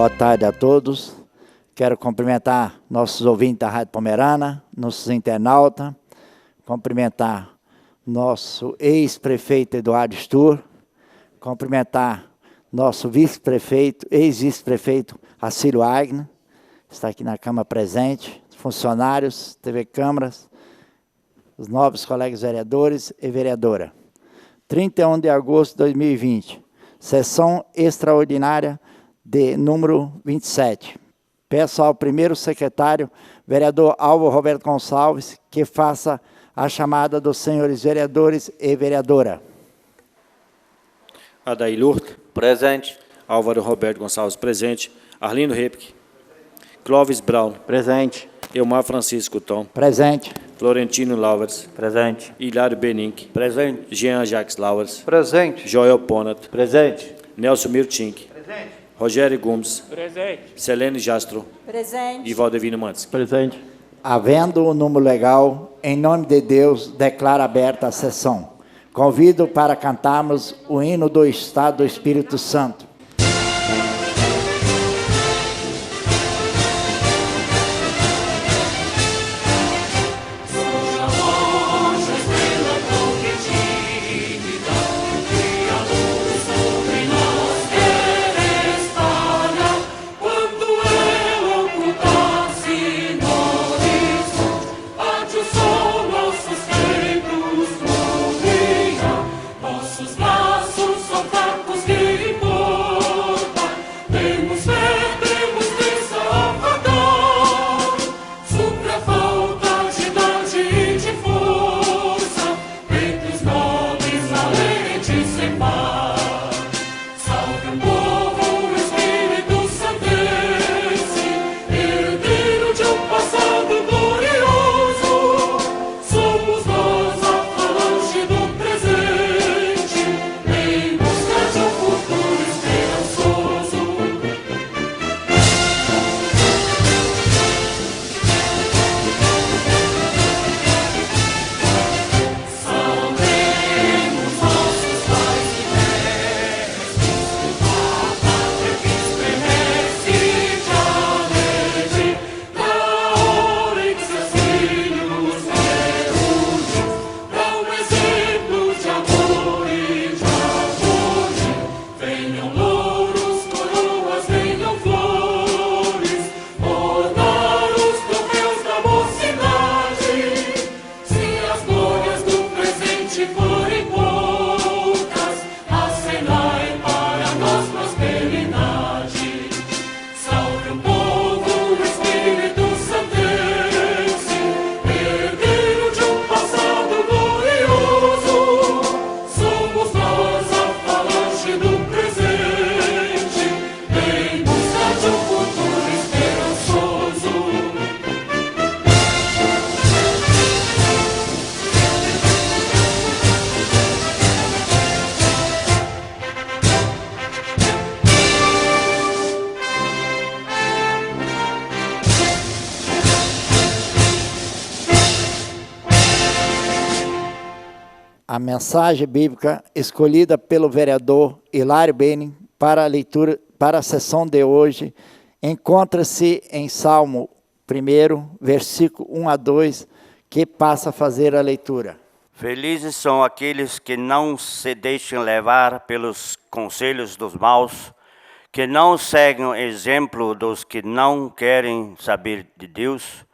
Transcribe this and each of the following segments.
Boa tarde a todos. Quero cumprimentar nossos ouvintes da Rádio Pomerana, nossos internautas, cumprimentar nosso ex-prefeito Eduardo Stur, cumprimentar nosso vice-prefeito, ex-vice-prefeito Acílio Aigner, está aqui na Câmara presente, funcionários, TV Câmaras, os nobres colegas vereadores e vereadora. 31 de agosto de 2020, sessão extraordinária de número 27. Peço ao primeiro secretário, vereador Álvaro Roberto Gonçalves, que faça a chamada dos senhores vereadores e vereadora. Adair Lurta. Presente. Álvaro Roberto Gonçalves, presente. Arlindo Repke. Clóvis Brown. Presente. Elmar Francisco Tom. Presente. Florentino Lauers. Presente. Hilário Benink. Presente. Jean Jacques Lauers. Presente. Joel Ponat. Presente. Nelson Mirtink. Presente. Rogério Gomes. Presente. Selene Jastro. Presente. E Valdevino Mantes. Presente. Havendo o número legal, em nome de Deus, declaro aberta a sessão. Convido para cantarmos o hino do Estado do Espírito Santo. A mensagem bíblica escolhida pelo vereador Hilário Benink para a leitura, para a sessão de hoje, encontra-se em Salmo 1, versículo 1 a 2, que passa a fazer a leitura. Felizes são aqueles que não se deixam levar pelos conselhos dos maus, que não seguem o exemplo dos que não querem saber de Deus,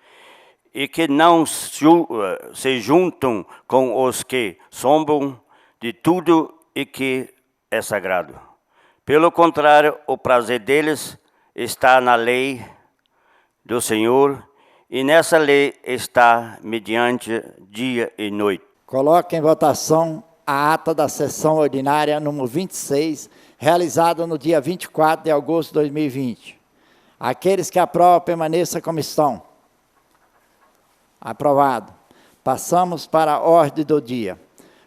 e que não se juntam com os que zombam de tudo e que é sagrado. Pelo contrário, o prazer deles está na lei do Senhor, e nessa lei está mediante dia e noite. Coloque em votação a ata da sessão ordinária número 26, realizada no dia 24 de agosto de 2020. Aqueles que aprovam, permaneçam como estão. Aprovado. Passamos para a ordem do dia.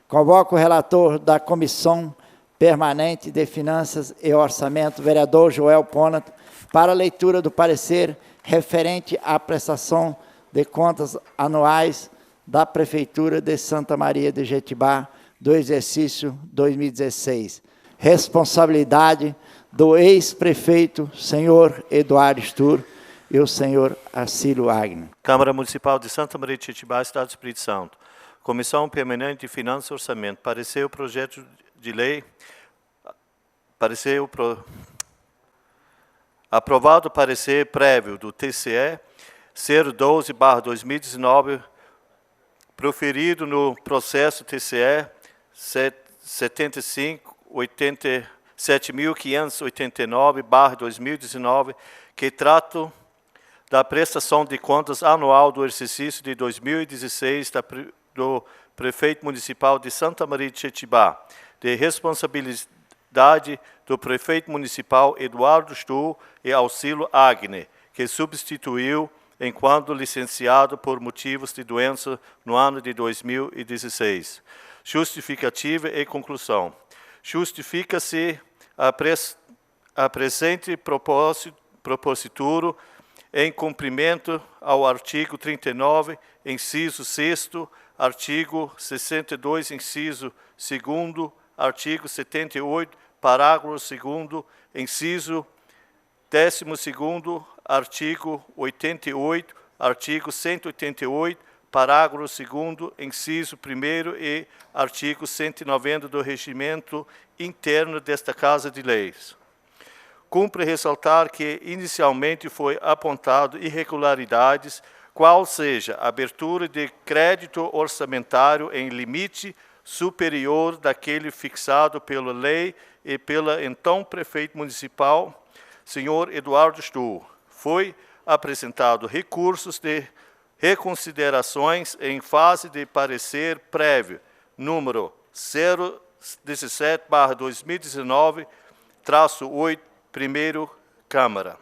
Convoco o relator da Comissão Permanente de Finanças e Orçamento, vereador Joel Ponat, para a leitura do parecer referente à prestação de contas anuais da Prefeitura de Santa Maria de Jetibá do exercício 2016. Responsabilidade do ex-prefeito, senhor Eduardo Stur, e o senhor Acílio Agner. Câmara Municipal de Santa Maria de Jetibá, Estado do Espírito Santo. Comissão Permanente de Finanças e Orçamento. Parecer o projeto de lei. Aprovado o parecer prévio do TCE 012/2019, proferido no processo TCE 7589/2019, que trata da prestação de contas anual do exercício de 2016 do prefeito municipal de Santa Maria de Jetibá, de responsabilidade do prefeito municipal Eduardo Stur e Acílio Agner, que substituiu enquanto licenciado por motivos de doença no ano de 2016. Justificativa e conclusão. Justifica-se a presente propositura em cumprimento ao artigo 39, inciso 6º, artigo 62, inciso 2º, artigo 78, parágrafo 2º, inciso 12º, artigo 88, artigo 188, parágrafo 2º, inciso 1º e artigo 190 do regimento interno desta Casa de Leis. Cumpre ressaltar que inicialmente foi apontado irregularidades, qual seja a abertura de crédito orçamentário em limite superior daquele fixado pela lei e pela então prefeito municipal, senhor Eduardo Stur. Foi apresentado recursos de reconsiderações em fase de parecer prévio, número 017/2019-8, Primário Câmara.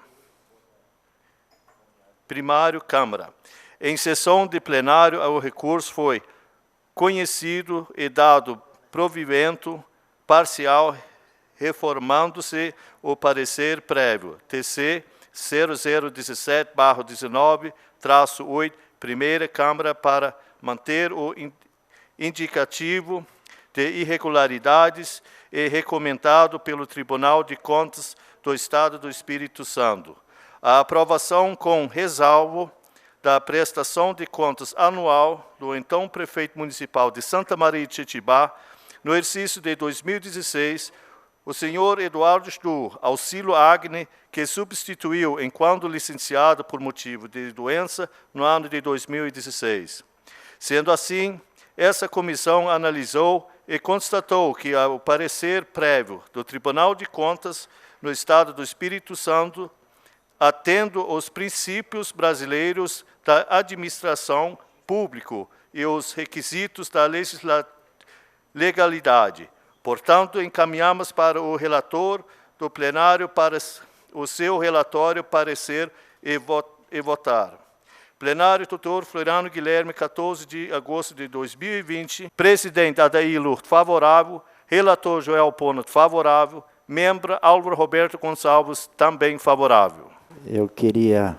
Em sessão de plenário, o recurso foi conhecido e dado provimento parcial, reformando-se o parecer prévio, TC 0017/19-8, Primeira Câmara, para manter o indicativo de irregularidades e recomendado pelo Tribunal de Contas do Estado do Espírito Santo. A aprovação com ressalvo da prestação de contas anual do então prefeito municipal de Santa Maria de Jetibá, no exercício de 2016, o senhor Eduardo Stur, Acílio Agner, que substituiu enquanto licenciado por motivo de doença no ano de 2016. Sendo assim, essa comissão analisou e constatou que o parecer prévio do Tribunal de Contas no Estado do Espírito Santo, atendo os princípios brasileiros da administração pública e os requisitos da legalidade. Portanto, encaminhamos para o relator do plenário para o seu relatório parecer e votar. Plenário, doutor Floriano Guilherme, 14 de agosto de 2020. Presidente Adaílio, favorável. Relator Joel Pono, favorável. Membro Álvaro Roberto Gonçalves, também favorável. Eu queria,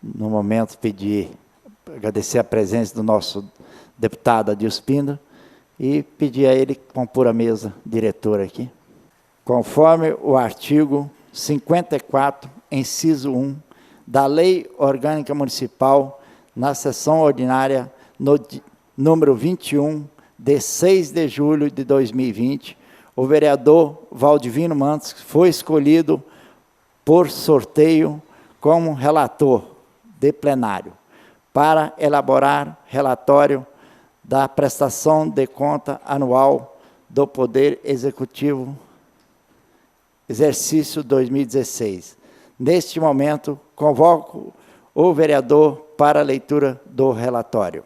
no momento, agradecer a presença do nosso deputado Adilson Pindo e pedir a ele que compor a mesa diretora aqui. Conforme o artigo 54, inciso 1, da Lei Orgânica Municipal, na sessão ordinária número 21, de 6 de julho de 2020, o vereador Valdivino Mantos foi escolhido por sorteio como relator de plenário para elaborar relatório da prestação de conta anual do Poder Executivo, exercício 2016. Neste momento, convoco o vereador para a leitura do relatório.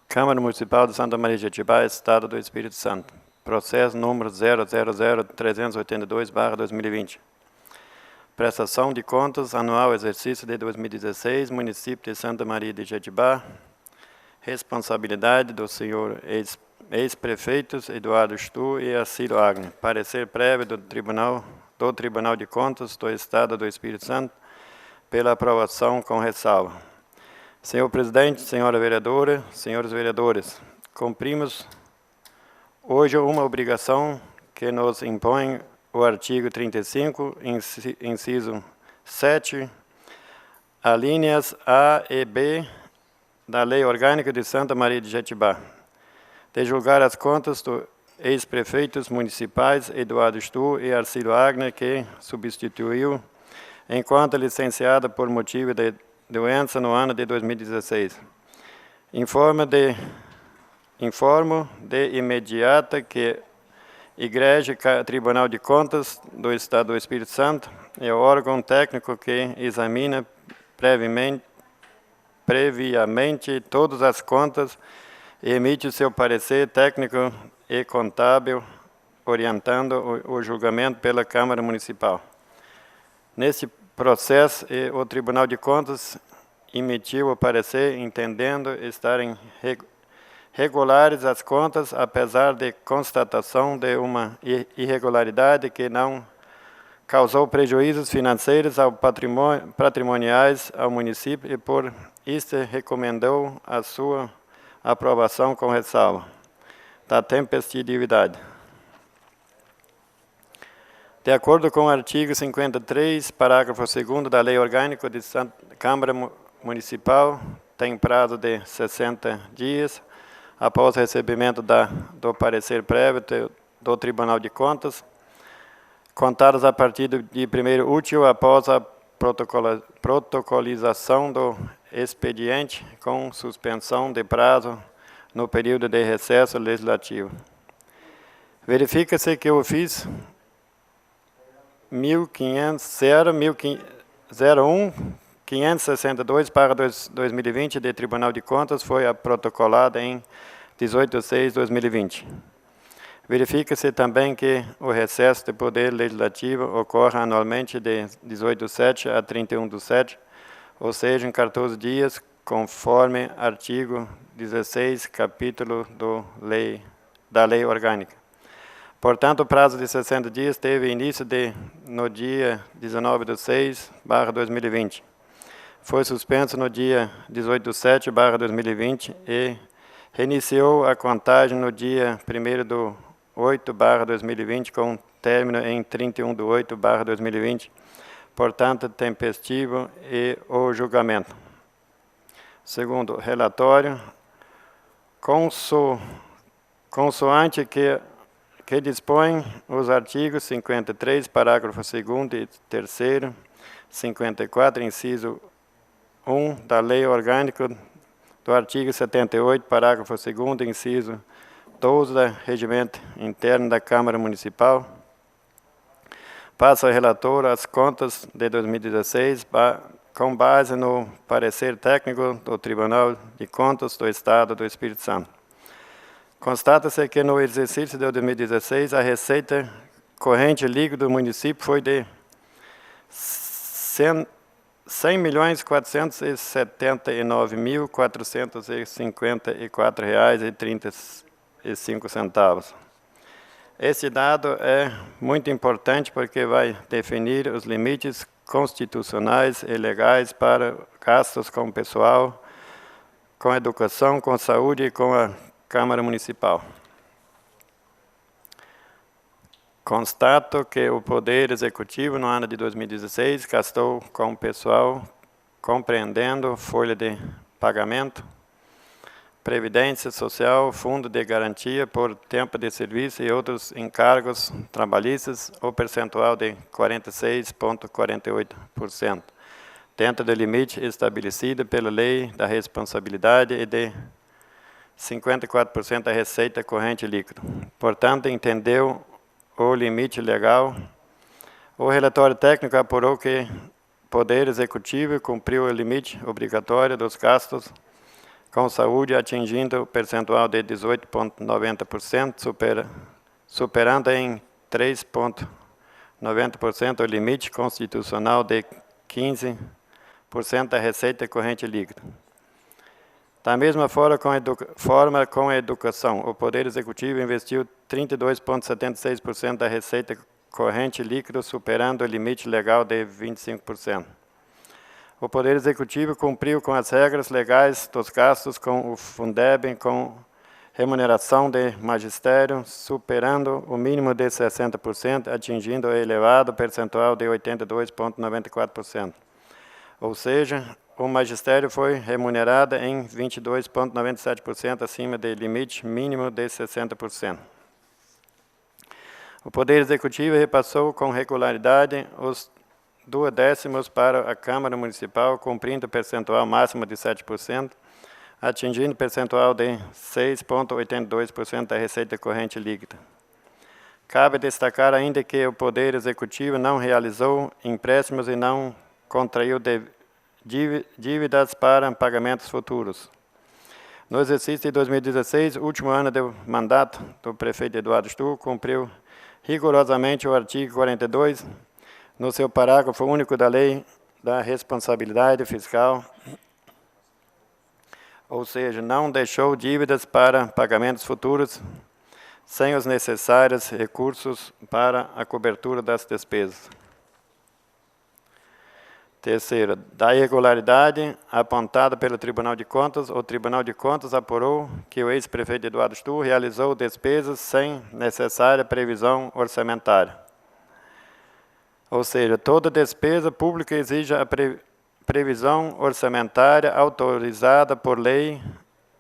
Câmara Municipal de Santa Maria de Jetibá, Estado do Espírito Santo. Processo número 000-382/2020. Prestação de contas anual exercício de 2016, município de Santa Maria de Jetibá. Responsabilidade do senhor ex-prefeitos Eduardo Stur e Acílio Agner. Parecer prévio do Tribunal de Contas do Estado do Espírito Santo pela aprovação com ressalva. Senhor presidente, senhora vereadora, senhores vereadores, cumprimos hoje uma obrigação que nos impõe o artigo 35, inciso 7, alíneas A e B da Lei Orgânica de Santa Maria de Jetibá, de julgar as contas dos ex-prefeitos municipais Eduardo Stu e Arcílio Agner, que substituiu enquanto licenciado por motivo de doença no ano de 2016. Informo de imediata que Igreja Tribunal de Contas do Estado do Espírito Santo é o órgão técnico que examina previamente todas as contas e emite o seu parecer técnico e contábil, orientando o julgamento pela Câmara Municipal. Nesse processo, o Tribunal de Contas emitiu o parecer entendendo estarem regulares as contas, apesar de constatação de uma irregularidade que não causou prejuízos financeiros ou patrimoniais ao município e, por isso, recomendou a sua aprovação com ressalva da tempestividade. De acordo com o artigo 53, parágrafo 2º da Lei Orgânica de Câmara Municipal, tem prazo de 60 dias após o recebimento do parecer prévio do Tribunal de Contas, contados a partir do dia 1º útil após a protocolização do expediente, com suspensão de prazo no período de recesso legislativo. Verifica-se que o ofício 01-562/2020 de Tribunal de Contas foi protocolado em 18/6/2020. Verifica-se também que o recesso do Poder Legislativo ocorre anualmente de 18/7 a 31/7, ou seja, em 14 dias, conforme artigo 16, capítulo da Lei Orgânica. Portanto, o prazo de 60 dias teve início no dia 19/6/2020. Foi suspenso no dia 18/7/2020 e reiniciou a contagem no dia 1/8/2020, com término em 31/8/2020, portanto, tempestivo e o julgamento. Segundo relatório, consoante que dispõe os artigos 53, parágrafo 2º e 3º, 54, inciso 1 da Lei Orgânica, do artigo 78, parágrafo 2º, inciso 12 do Regimento Interno da Câmara Municipal, passa ao relator as contas de 2016, com base no parecer técnico do Tribunal de Contas do Estado do Espírito Santo. Constata-se que no exercício de 2016, a receita corrente líquida do município foi de R$ 100.479.454,35. Esse dado é muito importante porque vai definir os limites constitucionais e legais para gastos com pessoal, com educação, com saúde e com a Câmara Municipal. Constato que o Poder Executivo, no ano de 2016, gastou com pessoal, compreendendo folha de pagamento, previdência social, fundo de garantia por tempo de serviço e outros encargos trabalhistas, o percentual de 46,48%, dentro do limite estabelecido pela Lei da Responsabilidade e de 54% da receita corrente líquida. Portanto, entendeu o limite legal. O relatório técnico apurou que o Poder Executivo cumpriu o limite obrigatório dos gastos com saúde, atingindo o percentual de 18,90%, superando em 3,90% o limite constitucional de 15% da receita corrente líquida. Da mesma forma, com a educação, o Poder Executivo investiu 32,76% da receita corrente líquida, superando o limite legal de 25%. O Poder Executivo cumpriu com as regras legais dos gastos com o Fundeb, com remuneração de magistério, superando o mínimo de 60%, atingindo o elevado percentual de 82,94%. Ou seja, o magistério foi remunerado em 22,97% acima do limite mínimo de 60%. O Poder Executivo repassou com regularidade os 2/10 para a Câmara Municipal, cumprindo o percentual máximo de 7%, atingindo o percentual de 6,82% da receita corrente líquida. Cabe destacar ainda que o Poder Executivo não realizou empréstimos e não contraiu dívidas para pagamentos futuros. No exercício de 2016, último ano do mandato do prefeito Eduardo Sturro, cumpriu rigorosamente o artigo 42, no seu parágrafo único da Lei da Responsabilidade Fiscal, ou seja, não deixou dívidas para pagamentos futuros sem os necessários recursos para a cobertura das despesas. Terceiro, da irregularidade apontada pelo Tribunal de Contas, o Tribunal de Contas apurou que o ex-prefeito Eduardo Sturro realizou despesas sem necessária previsão orçamentária. Ou seja, toda despesa pública exige a previsão orçamentária autorizada por lei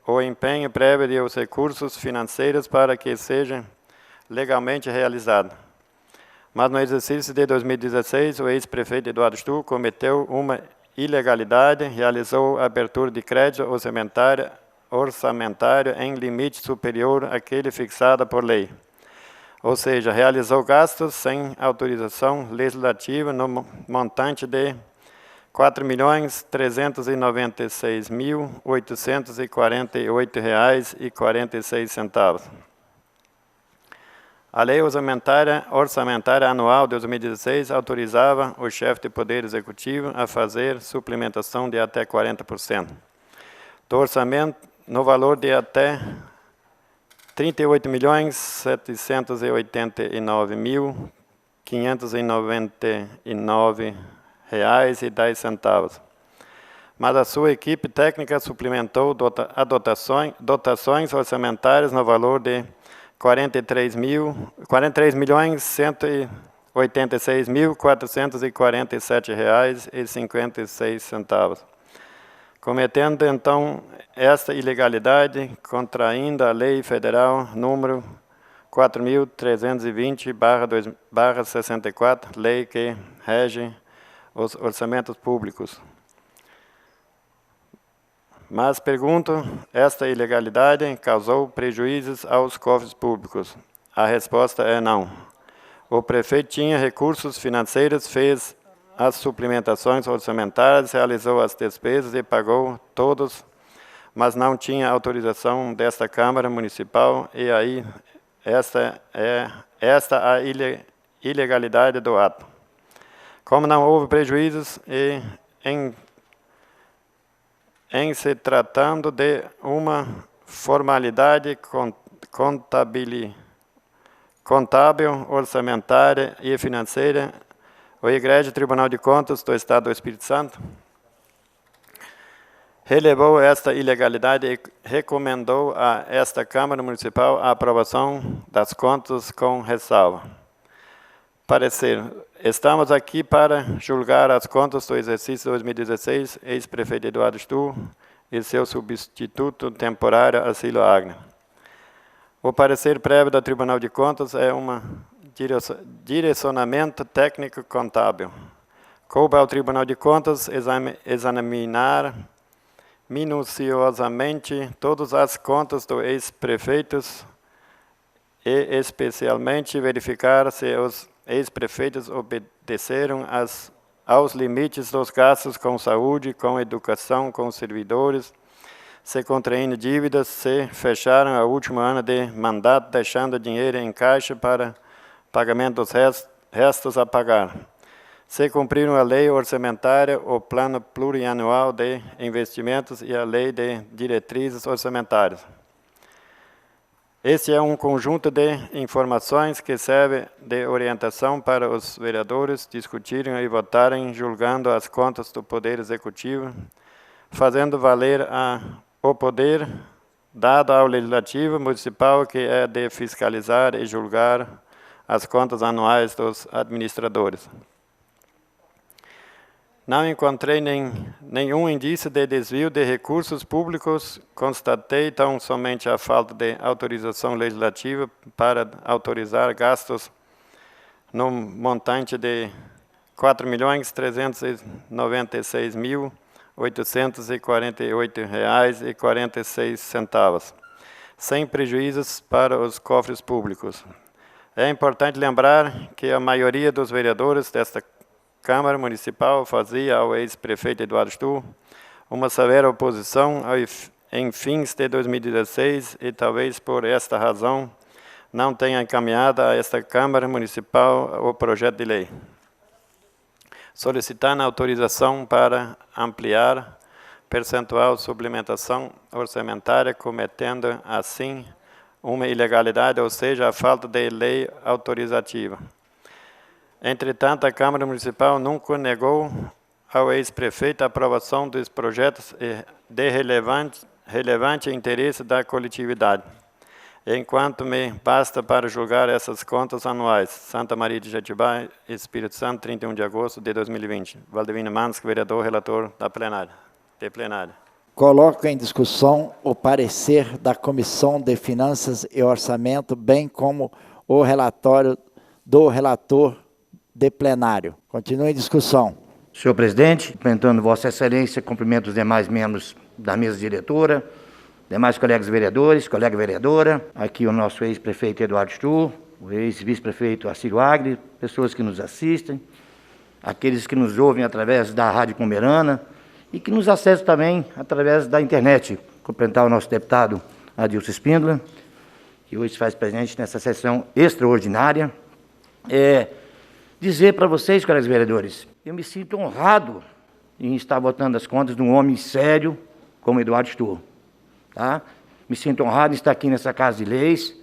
ou empenho prévio de os recursos financeiros para que seja legalmente realizado. Mas no exercício de 2016, o ex-prefeito Eduardo Sturro cometeu uma ilegalidade, realizou a abertura de crédito orçamentário em limite superior àquele fixado por lei. Ou seja, realizou gastos sem autorização legislativa no montante de R$ 4.396.848,46. A Lei Orçamentária Anual de 2016 autorizava o chefe do Poder Executivo a fazer suplementação de até 40% do orçamento no valor de até R$ 38.789.599,10. Mas a sua equipe técnica suplementou dotações orçamentárias no valor de R$ 43.186.447,56, cometendo então esta ilegalidade, contraindo a Lei Federal número 4.320/64, lei que rege os orçamentos públicos. Mas pergunto, esta ilegalidade causou prejuízos aos cofres públicos? A resposta é não. O prefeito tinha recursos financeiros, fez as suplementações orçamentárias, realizou as despesas e pagou todos, mas não tinha autorização desta Câmara Municipal, e aí esta a ilegalidade do ato. Como não houve prejuízos e em se tratando de uma formalidade contábil, orçamentária e financeira, o Egregiado Tribunal de Contas do Estado do Espírito Santo relevou esta ilegalidade e recomendou a esta Câmara Municipal a aprovação das contas com ressalva. Parecer. Estamos aqui para julgar as contas do exercício 2016, ex-prefeito Eduardo Sturro e seu substituto temporário, Arcílio Agner. O parecer prévio do Tribunal de Contas é um direcionamento técnico contábil. Coube ao Tribunal de Contas examinar minuciosamente todas as contas do ex-prefeito e especialmente verificar se os ex-prefeitos obedeceram aos limites dos gastos com saúde, com educação, com servidores, se contraindo dívidas, se fecharam o último ano de mandato, deixando dinheiro em caixa para pagamento dos restos a pagar, se cumpriram a lei orçamentária, o plano plurianual de investimentos e a lei de diretrizes orçamentárias. Este é um conjunto de informações que serve de orientação para os vereadores discutirem e votarem, julgando as contas do Poder Executivo, fazendo valer o poder dado ao Legislativo Municipal, que é de fiscalizar e julgar as contas anuais dos administradores. Não encontrei nenhum indício de desvio de recursos públicos, constatei tão somente a falta de autorização legislativa para autorizar gastos no montante de R$ 4.396.848,46, sem prejuízos para os cofres públicos. É importante lembrar que a maioria dos vereadores desta Câmara Municipal fazia ao ex-prefeito Eduardo Stur uma severa oposição em fins de 2016 e talvez por esta razão não tenha encaminhado a esta Câmara Municipal o projeto de lei, solicitando autorização para ampliar percentual de suplementação orçamentária, cometendo assim uma ilegalidade, ou seja, a falta de lei autorizativa. Entretanto, a Câmara Municipal nunca negou ao ex-prefeito a aprovação dos projetos de relevante interesse da coletividade, enquanto me basta para julgar essas contas anuais. Santa Maria de Jetibá, Espírito Santo, 31 de agosto de 2020. Valdivino Mansky, vereador, relator da plenária. Coloco em discussão o parecer da Comissão de Finanças e Orçamento, bem como o relatório do relator de plenário. Continua em discussão. Senhor presidente, cumprimentando Vossa Excelência, cumprimento os demais membros da mesa diretora, demais colegas vereadores, colega vereadora, aqui o nosso ex-prefeito Eduardo Stur, o ex-vice-prefeito Acílio Agri, pessoas que nos assistem, aqueles que nos ouvem através da Rádio Pomerana e que nos acessam também através da internet. Cumprimentar o nosso deputado Adilson Espíndola, que hoje se faz presente nessa sessão extraordinária. Dizer para vocês, colegas vereadores, eu me sinto honrado em estar votando as contas de um homem sério como Eduardo Stur. Tá? Me sinto honrado em estar aqui nessa Casa de Leis,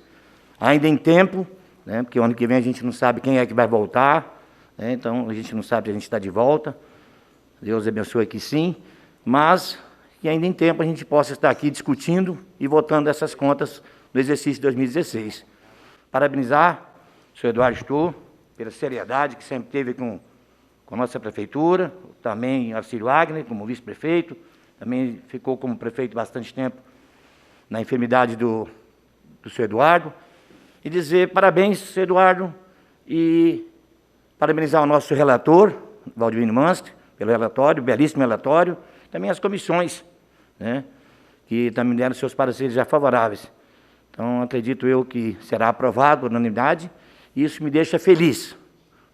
ainda em tempo, né, porque o ano que vem a gente não sabe quem é que vai voltar, né, então a gente não sabe se a gente está de volta. Deus abençoe que sim, mas que ainda em tempo a gente possa estar aqui discutindo e votando essas contas do exercício de 2016. Parabenizar o senhor Eduardo Stur pela seriedade que sempre teve com a nossa prefeitura, também Acílio Agri, como vice-prefeito, também ficou como prefeito bastante tempo na enfermidade do senhor Eduardo, e dizer parabéns, senhor Eduardo, e parabenizar o nosso relator, Valdivino Mansky, pelo relatório, belíssimo relatório, também as comissões, né, que também deram seus pareceres já favoráveis. Então, acredito eu que será aprovado por unanimidade, e isso me deixa feliz,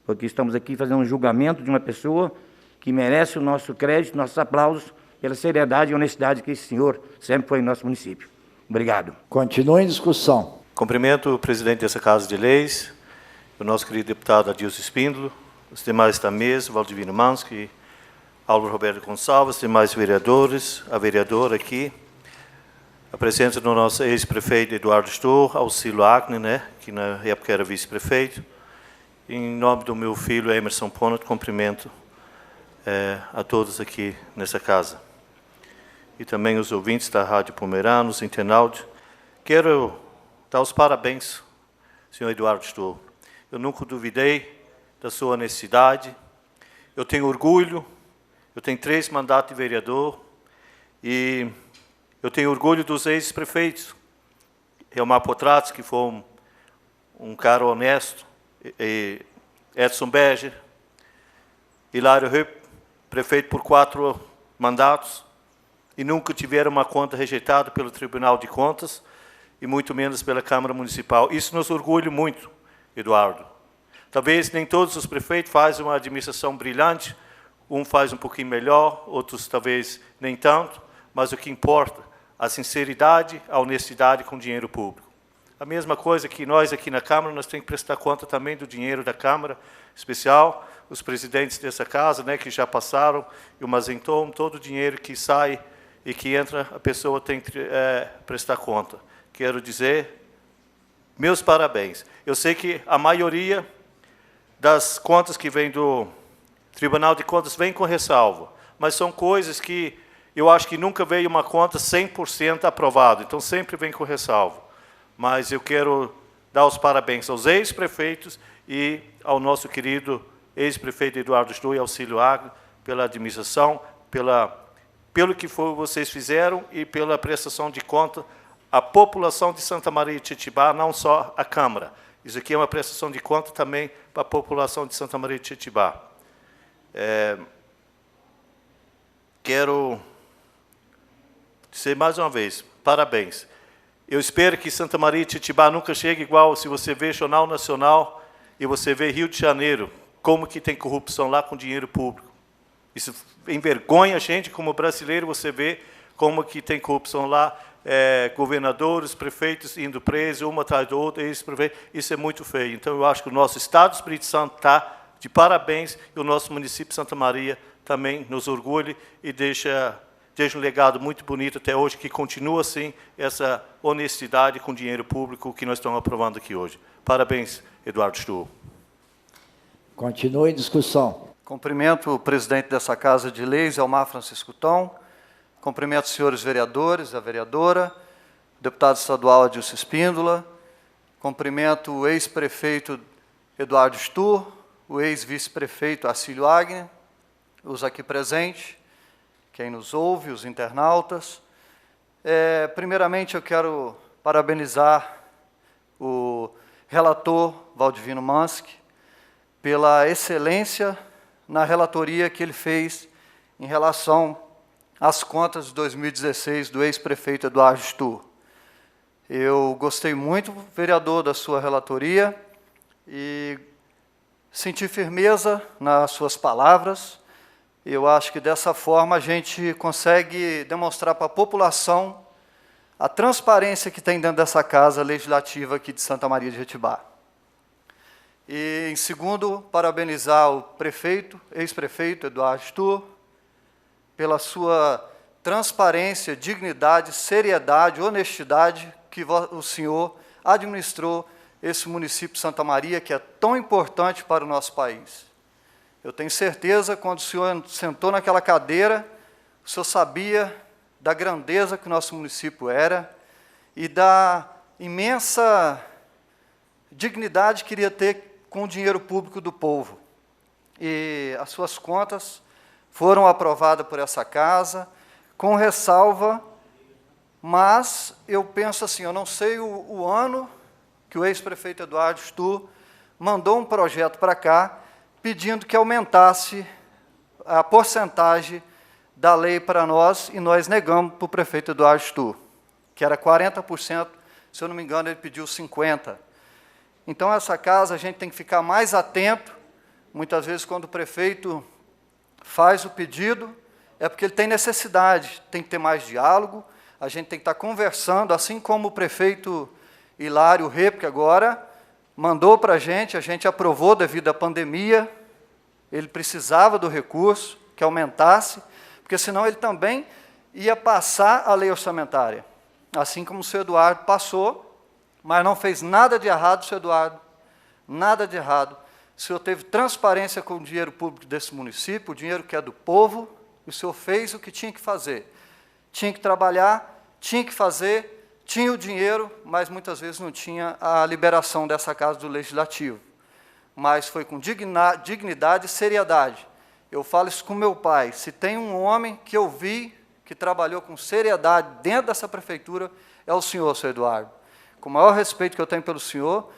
porque estamos aqui fazendo um julgamento de uma pessoa que merece o nosso crédito, nossos aplausos, pela seriedade e honestidade que esse senhor sempre foi em nosso município. Obrigado. Continua em discussão. Cumprimento o presidente dessa Casa de Leis, o nosso querido deputado Adilson Espíndola, os demais da mesa, Valdivino Mansky, Álvaro Roberto Gonçalves, demais vereadores, a vereadora aqui, a presença do nosso ex-prefeito Eduardo Stur, Acílio Agri, né, que na época era vice-prefeito. Em nome do meu filho Emerson Ponot, cumprimento a todos aqui nessa casa. E também os ouvintes da Rádio Pomerana, os internautas. Quero dar os parabéns, senhor Eduardo Stur. Eu nunca duvidei da sua honestidade. Eu tenho orgulho, eu tenho 3 mandatos de vereador e eu tenho orgulho dos ex-prefeitos. Elmar Potratos, que foi um cara honesto, e Edson Berger, Hilário Rupp, prefeito por 4 mandatos, e nunca tiveram uma conta rejeitada pelo Tribunal de Contas, e muito menos pela Câmara Municipal. Isso nos orgulha muito, Eduardo. Talvez nem todos os prefeitos fazem uma administração brilhante, um faz um pouquinho melhor, outros talvez nem tanto, mas o que importa, a sinceridade, a honestidade com o dinheiro público. A mesma coisa que nós aqui na Câmara, nós temos que prestar conta também do dinheiro da Câmara, especial, os presidentes dessa casa, né, que já passaram, e o Mazenton, todo o dinheiro que sai e que entra, a pessoa tem que prestar conta. Quero dizer, meus parabéns. Eu sei que a maioria das contas que vem do Tribunal de Contas vem com ressalva, mas são coisas que eu acho que nunca veio uma conta 100% aprovada, então sempre vem com ressalvo. Mas eu quero dar os parabéns aos ex-prefeitos e ao nosso querido ex-prefeito Eduardo Stu e Auxílio Agro pela administração, pelo que vocês fizeram e pela prestação de conta à população de Santa Maria de Tietibá, não só a Câmara. Isso aqui é uma prestação de conta também para a população de Santa Maria de Tietibá. Quero dizer mais uma vez, parabéns. Eu espero que Santa Maria de Tietibá nunca chegue igual, se você vê Jornal Nacional e você vê Rio de Janeiro, como que tem corrupção lá com dinheiro público. Isso envergonha a gente, como brasileiro, você vê como que tem corrupção lá, governadores, prefeitos indo presos, um atrás do outro, ex-prefeito. Isso é muito feio. Então, eu acho que o nosso Estado do Espírito Santo está de parabéns e o nosso município de Santa Maria também nos orgulha e deixa um legado muito bonito até hoje, que continua assim, essa honestidade com dinheiro público que nós estamos aprovando aqui hoje. Parabéns, Eduardo Stu. Continue em discussão. Cumprimento o presidente dessa Casa de Leis, Elmar Francisco Tom. Cumprimento os senhores vereadores, a vereadora, o deputado estadual Adilson Espíndola. Cumprimento o ex-prefeito Eduardo Stu, o ex-vice-prefeito Acílio Agner, os aqui presentes, quem nos ouve, os internautas. Primeiramente, eu quero parabenizar o relator Valdivino Mansky pela excelência na relatoria que ele fez em relação às contas de 2016 do ex-prefeito Eduardo Stu. Eu gostei muito, vereador, da sua relatoria e senti firmeza nas suas palavras. Eu acho que dessa forma a gente consegue demonstrar para a população a transparência que tem dentro dessa Casa Legislativa aqui de Santa Maria de Jetibá. E, em segundo, parabenizar o prefeito, ex-prefeito Eduardo Stu, pela sua transparência, dignidade, seriedade, honestidade que o senhor administrou esse município de Santa Maria, que é tão importante para o nosso país. Eu tenho certeza, quando o senhor sentou naquela cadeira, o senhor sabia da grandeza que o nosso município era e da imensa dignidade que iria ter com o dinheiro público do povo. E as suas contas foram aprovadas por essa Casa, com ressalva, mas eu penso assim, eu não sei o ano que o ex-prefeito Eduardo Stu mandou um projeto para cá, pedindo que aumentasse a porcentagem da lei para nós, e nós negamos para o prefeito Eduardo Stu, que era 40%, se eu não me engano, ele pediu 50%. Então, essa Casa, a gente tem que ficar mais atento. Muitas vezes, quando o prefeito faz o pedido, é porque ele tem necessidade, tem que ter mais diálogo, a gente tem que estar conversando, assim como o prefeito Hilário Repke agora mandou para a gente aprovou devido à pandemia, ele precisava do recurso, que aumentasse, porque senão ele também ia passar a lei orçamentária, assim como o senhor Eduardo passou, mas não fez nada de errado, senhor Eduardo, nada de errado. O senhor teve transparência com o dinheiro público desse município, o dinheiro que é do povo, o senhor fez o que tinha que fazer. Tinha que trabalhar, tinha que fazer, tinha o dinheiro, mas muitas vezes não tinha a liberação dessa Casa do Legislativo. Mas foi com dignidade e seriedade. Eu falo isso com meu pai. Se tem um homem que eu vi que trabalhou com seriedade dentro dessa prefeitura, é o senhor, senhor Eduardo. Com o maior respeito que eu tenho pelo senhor,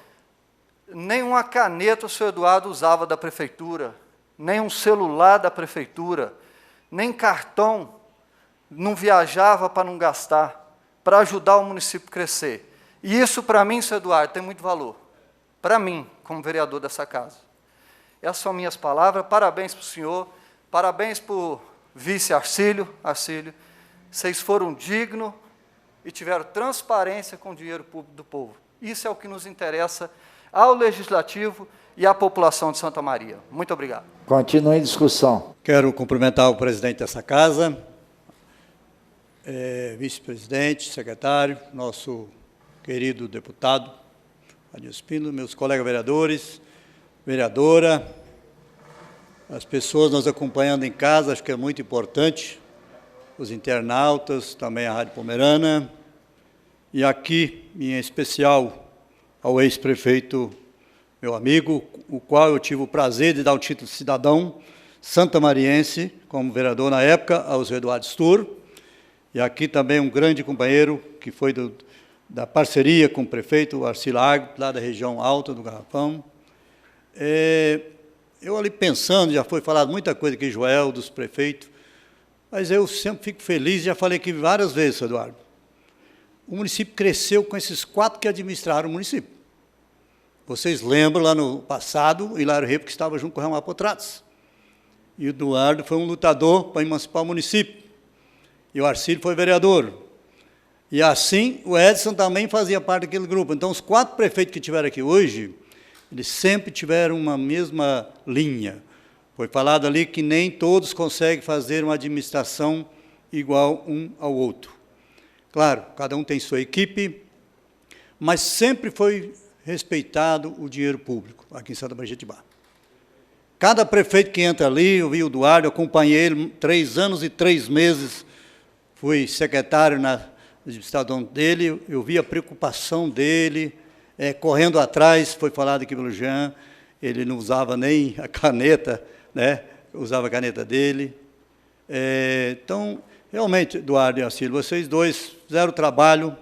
nenhuma caneta o senhor Eduardo usava da prefeitura, nem um celular da prefeitura, nem cartão, não viajava para não gastar, para ajudar o município a crescer. E isso, para mim, senhor Eduardo, tem muito valor. Para mim, como vereador dessa Casa. Essas são minhas palavras. Parabéns para o senhor, parabéns para o vice Arcílio. Vocês foram dignos e tiveram transparência com o dinheiro público do povo. Isso é o que nos interessa ao Legislativo e à população de Santa Maria. Muito obrigado. Continue em discussão. Quero cumprimentar o presidente dessa Casa, vice-presidente, secretário, nosso querido deputado Adilson Espíndola, meus colegas vereadores, vereadora, as pessoas nos acompanhando em casa, acho que é muito importante os internautas, também a Rádio Pomerana, e aqui, em especial, ao ex-prefeito, meu amigo, o qual eu tive o prazer de dar o título de cidadão santamariense, como vereador na época, ao Eduardo Stur, e aqui também um grande companheiro, que foi da parceria com o prefeito, o Arcílio Agno, lá da região alta do Garrafão. Eu ali pensando, já foi falado muita coisa aqui, Joel, dos prefeitos, mas eu sempre fico feliz, já falei aqui várias vezes, Eduardo. O município cresceu com esses 4 que administraram o município. Vocês lembram, lá no passado, o Hilário Repo, que estava junto com o Ramar Potratos. E o Eduardo foi um lutador para emancipar o município. E o Arcílio foi vereador. E assim, o Edson também fazia parte daquele grupo. Então, os 4 prefeitos que tiveram aqui hoje, eles sempre tiveram uma mesma linha. Foi falado ali que nem todos conseguem fazer uma administração igual um ao outro. Claro, cada um tem sua equipe, mas sempre foi respeitado o dinheiro público aqui em Santa Maria de Jetibá. Cada prefeito que entra ali, eu vi o Eduardo, eu acompanhei ele 3 anos e 3 meses, fui secretário na administração dele, eu vi a preocupação dele, correndo atrás, foi falado aqui pelo Jean, ele não usava nem a caneta, né? Usava a caneta dele. Então, realmente, Eduardo e Arcílio, vocês dois fizeram o trabalho,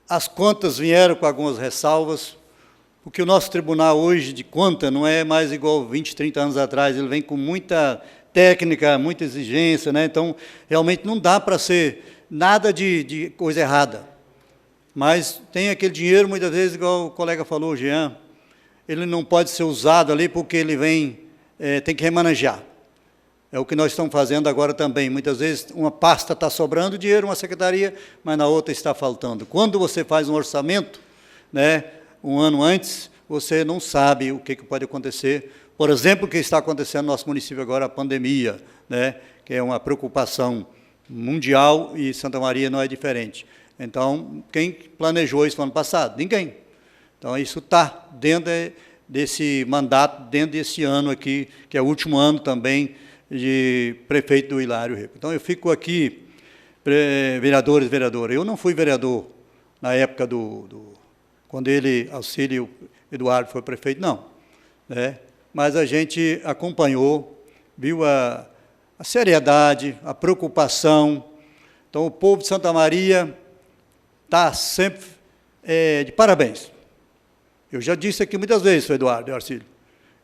as contas vieram com algumas ressalvas, porque o nosso tribunal hoje de conta não é mais igual 20, 30 anos atrás, ele vem com muita técnica, muita exigência, né? Então, realmente não dá para ser nada de coisa errada. Mas tem aquele dinheiro, muitas vezes, igual o colega falou, o Jean, ele não pode ser usado ali porque ele vem, tem que remanejar. É o que nós estamos fazendo agora também. Muitas vezes uma pasta está sobrando dinheiro, uma secretaria, mas na outra está faltando. Quando você faz um orçamento, né, um ano antes, você não sabe o que pode acontecer. Por exemplo, o que está acontecendo no nosso município agora, a pandemia, né, que é uma preocupação mundial e Santa Maria não é diferente. Então, quem planejou isso no ano passado? Ninguém. Então, isso está dentro desse mandato, dentro desse ano aqui, que é o último ano também de prefeito do Hilário Repo. Então, eu fico aqui, vereadores e vereadoras. Eu não fui vereador na época quando ele, Arcílio Eduardo, foi prefeito, não. Né? Mas a gente acompanhou, viu a seriedade, a preocupação. Então, o povo de Santa Maria está sempre de parabéns. Eu já disse aqui muitas vezes, Eduardo e Arcílio,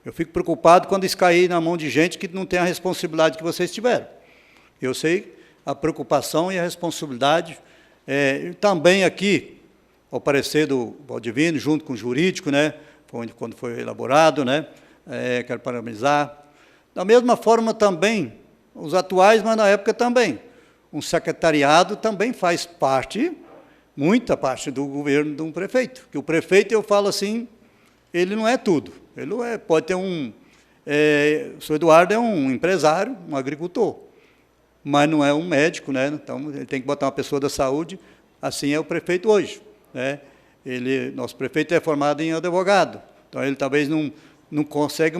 eu fico preocupado quando isso cair na mão de gente que não tem a responsabilidade que vocês tiveram. Eu sei a preocupação e a responsabilidade. Também aqui, ao parecer do Valdivino, junto com o jurídico, né, quando foi elaborado, né, quero parabenizar. Da mesma forma também, os atuais, mas na época também. Um secretariado também faz parte, muita parte do governo de um prefeito. Que o prefeito, eu falo assim, ele não é tudo. Ele não pode ter o senhor Eduardo é um empresário, um agricultor, mas não é um médico, né? Então, ele tem que botar uma pessoa da saúde, assim é o prefeito hoje. Né? Nosso prefeito é formado em advogado, então ele talvez não consegue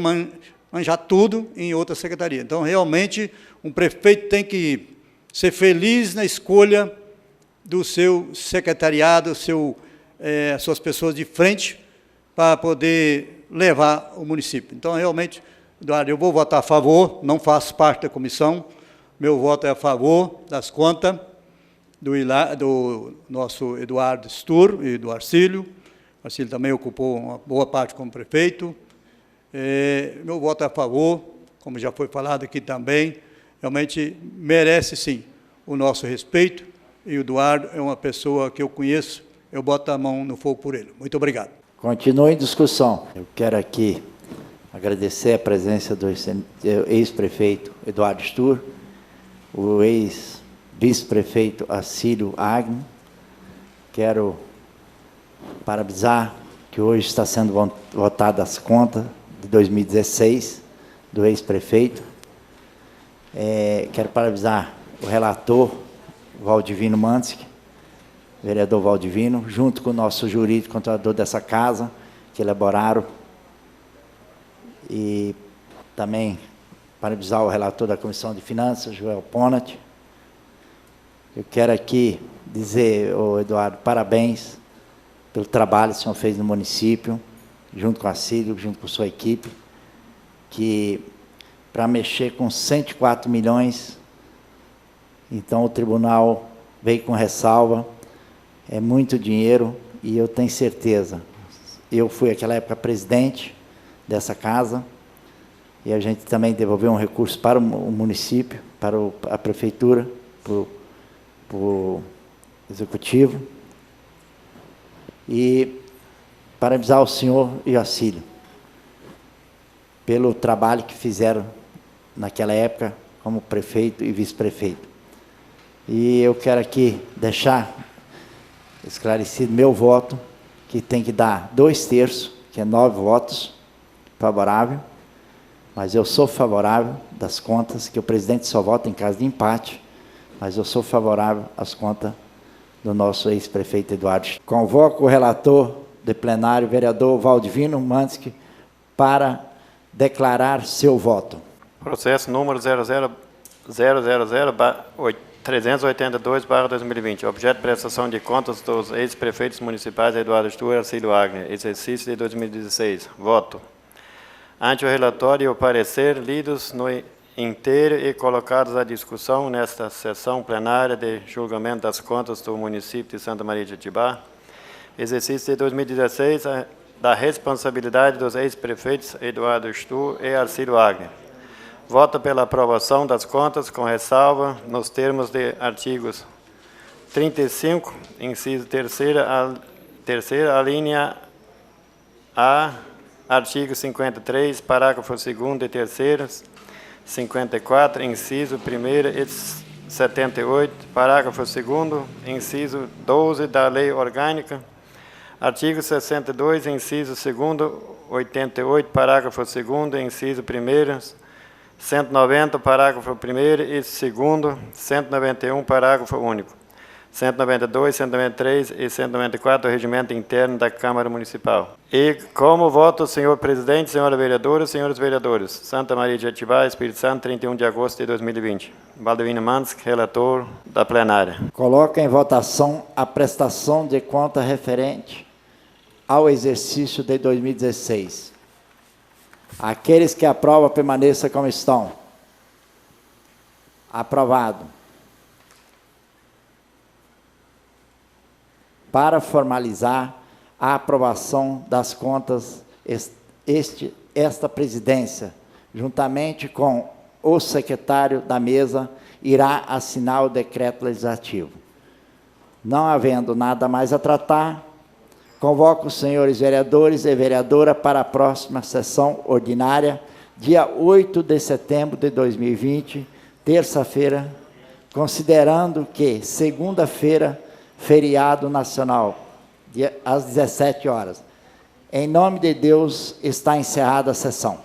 manjar tudo em outra secretaria. Então, realmente, um prefeito tem que ser feliz na escolha do seu secretariado, as suas pessoas de frente, para poder levar o município. Então, realmente, Eduardo, eu vou votar a favor, não faço parte da comissão, meu voto é a favor das contas do nosso Eduardo Stur e do Arcílio. O Arcílio também ocupou uma boa parte como prefeito. Meu voto é a favor, como já foi falado aqui também, realmente merece, sim, o nosso respeito, e o Eduardo é uma pessoa que eu conheço, eu boto a mão no fogo por ele. Muito obrigado. Continua em discussão. Eu quero aqui agradecer a presença do ex-prefeito Eduardo Stur, o ex-vice-prefeito Arcílio Agno. Quero parabenizar que hoje está sendo votada as contas de 2016 do ex-prefeito. Quero parabenizar o relator Valdivino Mantzki, vereador Valdivino, junto com o nosso jurídico contador dessa casa, que elaboraram. E também parabenizar o relator da Comissão de Finanças, Joel Ponat, Eu quero aqui dizer, Eduardo, parabéns pelo trabalho que o senhor fez no município, junto com a Cílio, junto com sua equipe, que para mexer com 104 milhões, então o tribunal veio com ressalva, é muito dinheiro, e eu tenho certeza, eu fui naquela época presidente dessa casa, e a gente também devolveu um recurso para o município, para a prefeitura, para o executivo, e parabenizar o senhor e a Cílio pelo trabalho que fizeram naquela época como prefeito e vice-prefeito. E eu quero aqui deixar esclarecido meu voto, que tem que dar 2/3, que é 9 votos favorável, mas eu sou favorável das contas, que o presidente só vota em caso de empate, mas eu sou favorável às contas do nosso ex-prefeito Eduardo. Convoco o relator de plenário, vereador Valdivino Mansky, para declarar seu voto. Processo número 0000382/2020. Objeto de prestação de contas dos ex-prefeitos municipais Eduardo Stur e Acílio Wagner, exercício de 2016. Voto. Ante o relatório e o parecer, lidos no inteiro e colocados à discussão nesta sessão plenária de julgamento das contas do município de Santa Maria de Itibá, exercício de 2016, da responsabilidade dos ex-prefeitos Eduardo Stur e Acílio Wagner. Voto pela aprovação das contas com ressalva nos termos de artigos 35, inciso 3ª, a linha A, artigo 53, parágrafo 2º e 3º, 54, inciso 1º e 78, parágrafo 2º, inciso 12 da Lei Orgânica, artigo 62, inciso 2º, 88, parágrafo 2º, inciso 1º, 190, parágrafo 1º e 2º, 191, parágrafo único, 192, 193 e 194 do Regimento Interno da Câmara Municipal. E como voto, senhor presidente, senhora vereadora, senhores vereadores, Santa Maria de Itibá, Espírito Santo, 31 de agosto de 2020. Valdivino Mansky, relator da plenária. Coloca em votação a prestação de conta referente ao exercício de 2016. Aqueles que aprovam, permaneçam como estão. Aprovado. Para formalizar a aprovação das contas, esta presidência, juntamente com o secretário da mesa, irá assinar o decreto legislativo. Não havendo nada mais a tratar, convoco os senhores vereadores e vereadora para a próxima sessão ordinária, dia 8 de setembro de 2020, terça-feira, considerando que segunda-feira, feriado nacional, às 17 horas. Em nome de Deus, está encerrada a sessão.